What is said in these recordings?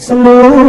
السلام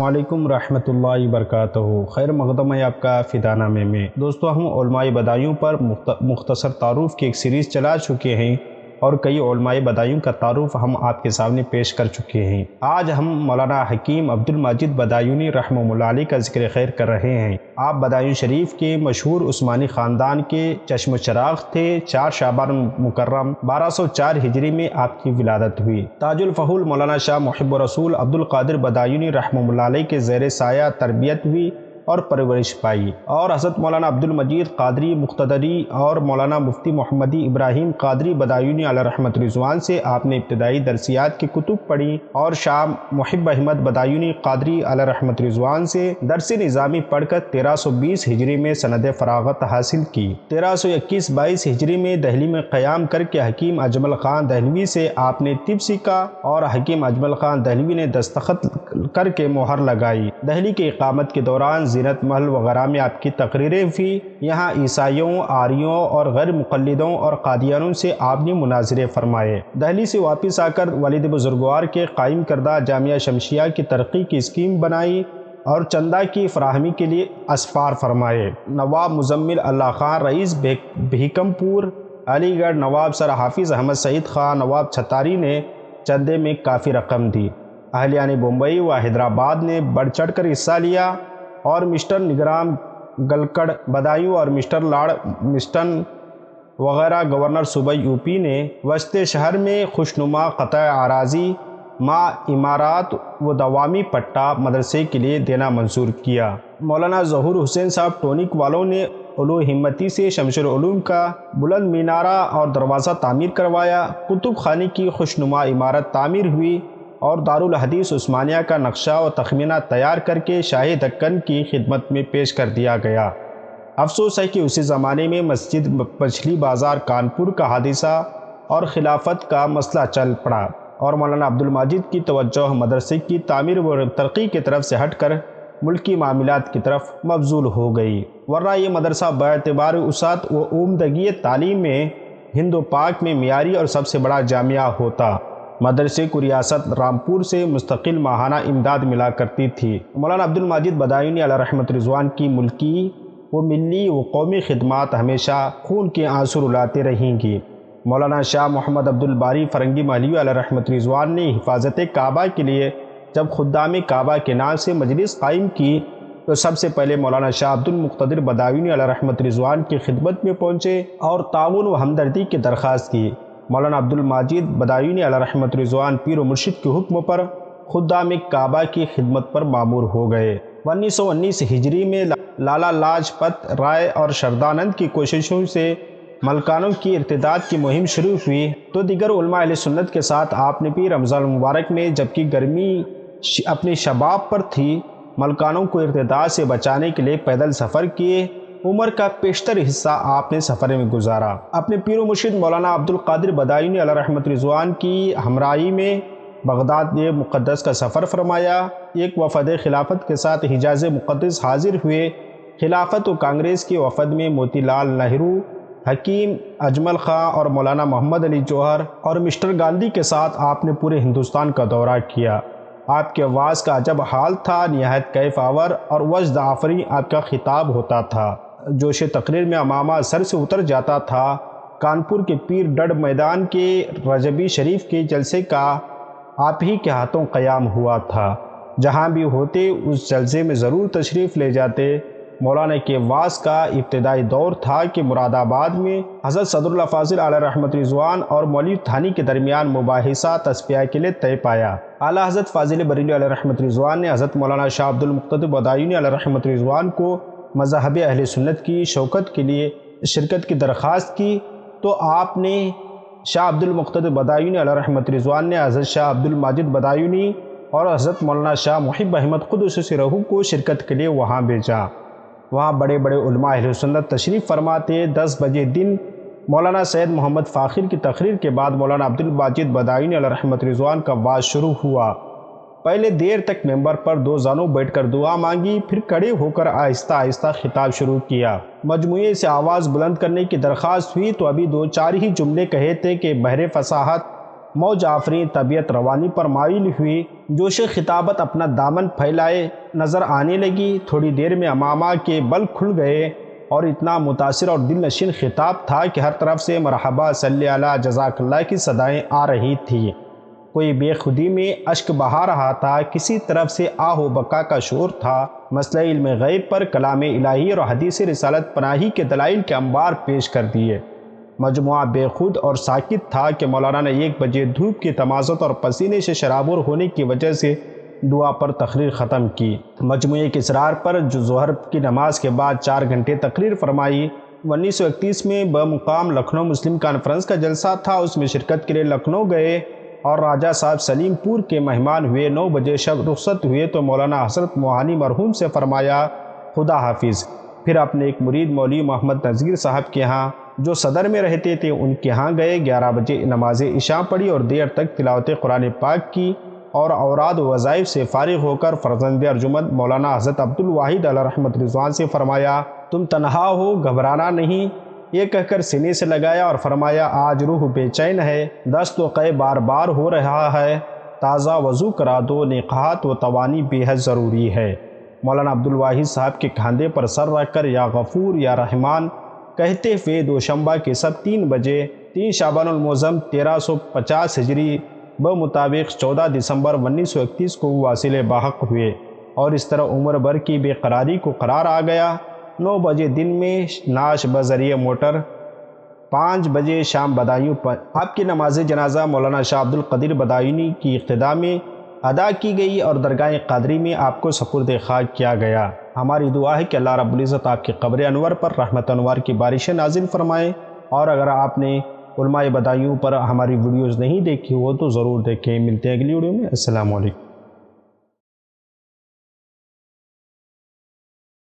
علیکم ورحمۃ اللہ وبرکاتہ۔ خیر مقدم ہے آپ کا فدانہ میں دوستو، ہم علماء بدایوں پر مختصر تعارف کی ایک سیریز چلا چکے ہیں اور کئی علماء بدایوں کا تعارف ہم آپ کے سامنے پیش کر چکے ہیں۔ آج ہم مولانا حکیم عبد المجید بدایونی رحمہ اللہ علیہ کا ذکر خیر کر رہے ہیں۔ آپ بدایون شریف کے مشہور عثمانی خاندان کے چشم و چراغ تھے۔ 4 شعبان مکرم 1204 ہجری میں آپ کی ولادت ہوئی۔ تاج الفضول مولانا شاہ محب رسول عبد القادر بدایونی رحمہ اللہ علیہ کے زیر سایہ تربیت ہوئی اور پرورش پائی، اور حضرت مولانا عبد المجید قادری مقتدری اور مولانا مفتی محمدی ابراہیم قادری بدایونی علیہ رحمت رضوان سے آپ نے ابتدائی درسیات کی کتب پڑھی، اور شاہ محب احمد بدایونی قادری علیہ رحمت رضوان سے درس نظامی پڑھ کر 1320 ہجری میں سند فراغت حاصل کی۔ 1321-22 ہجری میں دہلی میں قیام کر کے حکیم اجمل خان دہلوی سے آپ نے طب سیکھا، اور حکیم اجمل خان دہلوی نے دستخط کر کے مہر لگائی۔ دہلی کی اقامت کے دوران زینت محل وغیرہ میں آپ کی تقریریں ہوئی۔ یہاں عیسائیوں، آریوں اور غیر مقلدوں اور قادیانوں سے آپ نے مناظرے فرمائے۔ دہلی سے واپس آ کر والد بزرگوار کے قائم کردہ جامعہ شمشیہ کی ترقی کی اسکیم بنائی اور چندہ کی فراہمی کے لیے اسفار فرمائے۔ نواب مزمل اللہ خان رئیس بھیکم پور علی گڑھ، نواب سر حافظ احمد سعید خان، نواب چھتاری نے چندے میں کافی رقم دی۔ اہلیان بمبئی و حیدرآباد نے بڑھ چڑھ کر حصہ لیا، اور مسٹر نگرام گلکڑ بدایوں اور مسٹر لارڈ مسٹن وغیرہ گورنر صوبہ یوپی نے وسط شہر میں خوشنما قطع اراضی ما عمارات و دوامی پٹا مدرسے کے لیے دینا منظور کیا۔ مولانا ظہور حسین صاحب ٹونک والوں نے علو ہمتی سے شمس العلوم کا بلند مینارہ اور دروازہ تعمیر کروایا۔ کتب خانے کی خوشنما عمارت تعمیر ہوئی، اور دارالحدیث عثمانیہ کا نقشہ و تخمینہ تیار کر کے شاہی دکن کی خدمت میں پیش کر دیا گیا۔ افسوس ہے کہ اسی زمانے میں مسجد مچھلی بازار کانپور کا حادثہ اور خلافت کا مسئلہ چل پڑا، اور مولانا عبد المجید کی توجہ مدرسے کی تعمیر و ترقی کی طرف سے ہٹ کر ملکی معاملات کی طرف مبذول ہو گئی، ورنہ یہ مدرسہ باعتبار وسعت و عمدگی تعلیم میں ہند و پاک میں معیاری اور سب سے بڑا جامعہ ہوتا۔ مدرسے کو ریاست رامپور سے مستقل ماہانہ امداد ملا کرتی تھی۔ مولانا عبد المجید بدایونی علیہ رحمت رضوان کی ملکی و ملی و قومی خدمات ہمیشہ خون کے آنسو رلاتے رہیں گی۔ مولانا شاہ محمد عبد الباری فرنگی محلیو علیہ رحمت رضوان نے حفاظت کعبہ کے لیے جب خدام کعبہ کے نام سے مجلس قائم کی تو سب سے پہلے مولانا شاہ عبد المقتدر بدایونی علیہ رحمت رضوان کی خدمت میں پہنچے اور تعاون و ہمدردی کی درخواست کی۔ مولانا عبد المجید بدایونی علیہ رحمت رضوان پیر و مرشد کے حکم پر خدام کعبہ کی خدمت پر مامور ہو گئے۔ 1919 ہجری میں لالا لاجپت رائے اور شردانند کی کوششوں سے ملکانوں کی ارتداد کی مہم شروع ہوئی تو دیگر علماء اہل سنت کے ساتھ آپ نے بھی رمضان المبارک میں، جبکہ گرمی اپنے شباب پر تھی، ملکانوں کو ارتداد سے بچانے کے لیے پیدل سفر کیے۔ عمر کا بیشتر حصہ آپ نے سفر میں گزارا۔ اپنے پیر و مرشد مولانا عبد القادر بدایونی علیہ رحمت رضوان کی ہمراہی میں بغداد مقدس کا سفر فرمایا۔ ایک وفد خلافت کے ساتھ حجاز مقدس حاضر ہوئے۔ خلافت و کانگریس کے وفد میں موتی لال نہرو، حکیم اجمل خان اور مولانا محمد علی جوہر اور مسٹر گاندھی کے ساتھ آپ نے پورے ہندوستان کا دورہ کیا۔ آپ کے آواز کا عجب حال تھا، نہایت کیف آور اور وجد آفریں آپ کا خطاب ہوتا تھا۔ جوش تقریر میں امامہ سر سے اتر جاتا تھا۔ کانپور کے پیر ڈڈ میدان کے رجبی شریف کے جلسے کا آپ ہی کے ہاتھوں قیام ہوا تھا۔ جہاں بھی ہوتے اس جلسے میں ضرور تشریف لے جاتے۔ مولانا کے واعظ کا ابتدائی دور تھا کہ مراد آباد میں حضرت صدر الافاضل علیہ رحمت رضوان اور مولوی تھانی کے درمیان مباحثہ تصفیہ کے لیے طے پایا۔ اعلیٰ حضرت فاضل بریلوی علیہ رحمت رضوان نے حضرت مولانا شاہ عبد المقتدر بدایونی علیہ رحمت رضوان کو مذہب اہل سنت کی شوکت کے لیے شرکت کی درخواست کی تو آپ نے شاہ عبد المقتدر بدایونی علیہ رحمت رضوان نے حضرت شاہ عبد المجید بدایونی اور حضرت مولانا شاہ محب احمد قدس سرہ کو شرکت کے لیے وہاں بھیجا۔ وہاں بڑے بڑے علماء اہل سنت تشریف فرماتے۔ 10 بجے دن مولانا سید محمد فاخر کی تقریر کے بعد مولانا عبد المجید بدایونی علیہ رحمت رضوان کا وعظ شروع ہوا۔ پہلے دیر تک ممبر پر 2 زانوں بیٹھ کر دعا مانگی، پھر کھڑے ہو کر آہستہ آہستہ خطاب شروع کیا۔ مجموعے سے آواز بلند کرنے کی درخواست ہوئی تو ابھی 2-4 ہی جملے کہے تھے کہ بحر فصاحت موج آفرین طبیعت روانی پر مائل ہوئی، جوش خطابت اپنا دامن پھیلائے نظر آنے لگی۔ تھوڑی دیر میں امامہ کے بل کھل گئے اور اتنا متاثر اور دل نشین خطاب تھا کہ ہر طرف سے مرحبا، صلی اللہ، جزاک اللہ کی صدائیں آ رہی تھیں۔ کوئی بے خودی میں اشک بہا رہا تھا، کسی طرف سے آہ و بکا کا شور تھا۔ مسئلہ علم غیب پر کلام الہی اور حدیث رسالت پناہی کے دلائل کے انبار پیش کر دیے۔ مجموعہ بے خود اور ساکت تھا کہ مولانا نے 1 بجے دھوپ کی تمازت اور پسینے سے شرابور ہونے کی وجہ سے دعا پر تقریر ختم کی۔ مجموعے کے اصرار پر جو ظہر کی نماز کے بعد 4 گھنٹے تقریر فرمائی۔ 1931 میں بمقام لکھنؤ مسلم کانفرنس کا جلسہ تھا، اس میں شرکت کے لیے لکھنؤ گئے اور راجہ صاحب سلیم پور کے مہمان ہوئے۔ 9 بجے شب رخصت ہوئے تو مولانا حضرت موہانی مرحوم سے فرمایا خدا حافظ۔ پھر اپنے ایک مرید مولوی محمد نذیر صاحب کے ہاں جو صدر میں رہتے تھے ان کے ہاں گئے۔ 11 بجے نماز عشاء پڑھی اور دیر تک تلاوت قرآن پاک کی اور اوراد و وظائف سے فارغ ہو کر فرزند ارجمند مولانا حضرت عبد الواحد علیہ رحمت رضوان سے فرمایا تم تنہا ہو، گھبرانا نہیں، یہ کہہ کر سینے سے لگایا اور فرمایا آج روح بے چین ہے، دست و قے بار بار ہو رہا ہے، تازہ وضو کرا دو، نقاہت و توانی بے حد ضروری ہے۔ مولانا عبد الواحد صاحب کے کاندھے پر سر رکھ کر یا غفور یا رحمان کہتے ہوئے دوشنبہ کے سب 3 بجے 3 شعبان المعظم 1350 ہجری بمطابق 14 دسمبر 1931 کو واصل باحق ہوئے اور اس طرح عمر بھر کی بے قراری کو قرار آ گیا۔ 9 بجے دن میں نعش بذریعہ موٹر، 5 بجے شام بدایوں پر آپ کی نماز جنازہ مولانا شاہ عبد القدیر بدایونی کی اقتداء میں ادا کی گئی اور درگاہ قادری میں آپ کو سپرد خاک کیا گیا۔ ہماری دعا ہے کہ اللہ رب العزت آپ کی قبر انور پر رحمت انوار کی بارشیں نازل فرمائیں، اور اگر آپ نے علماء بدایوں پر ہماری ویڈیوز نہیں دیکھی ہو تو ضرور دیکھیں۔ ملتے ہیں اگلی ویڈیو میں۔ السلام علیکم۔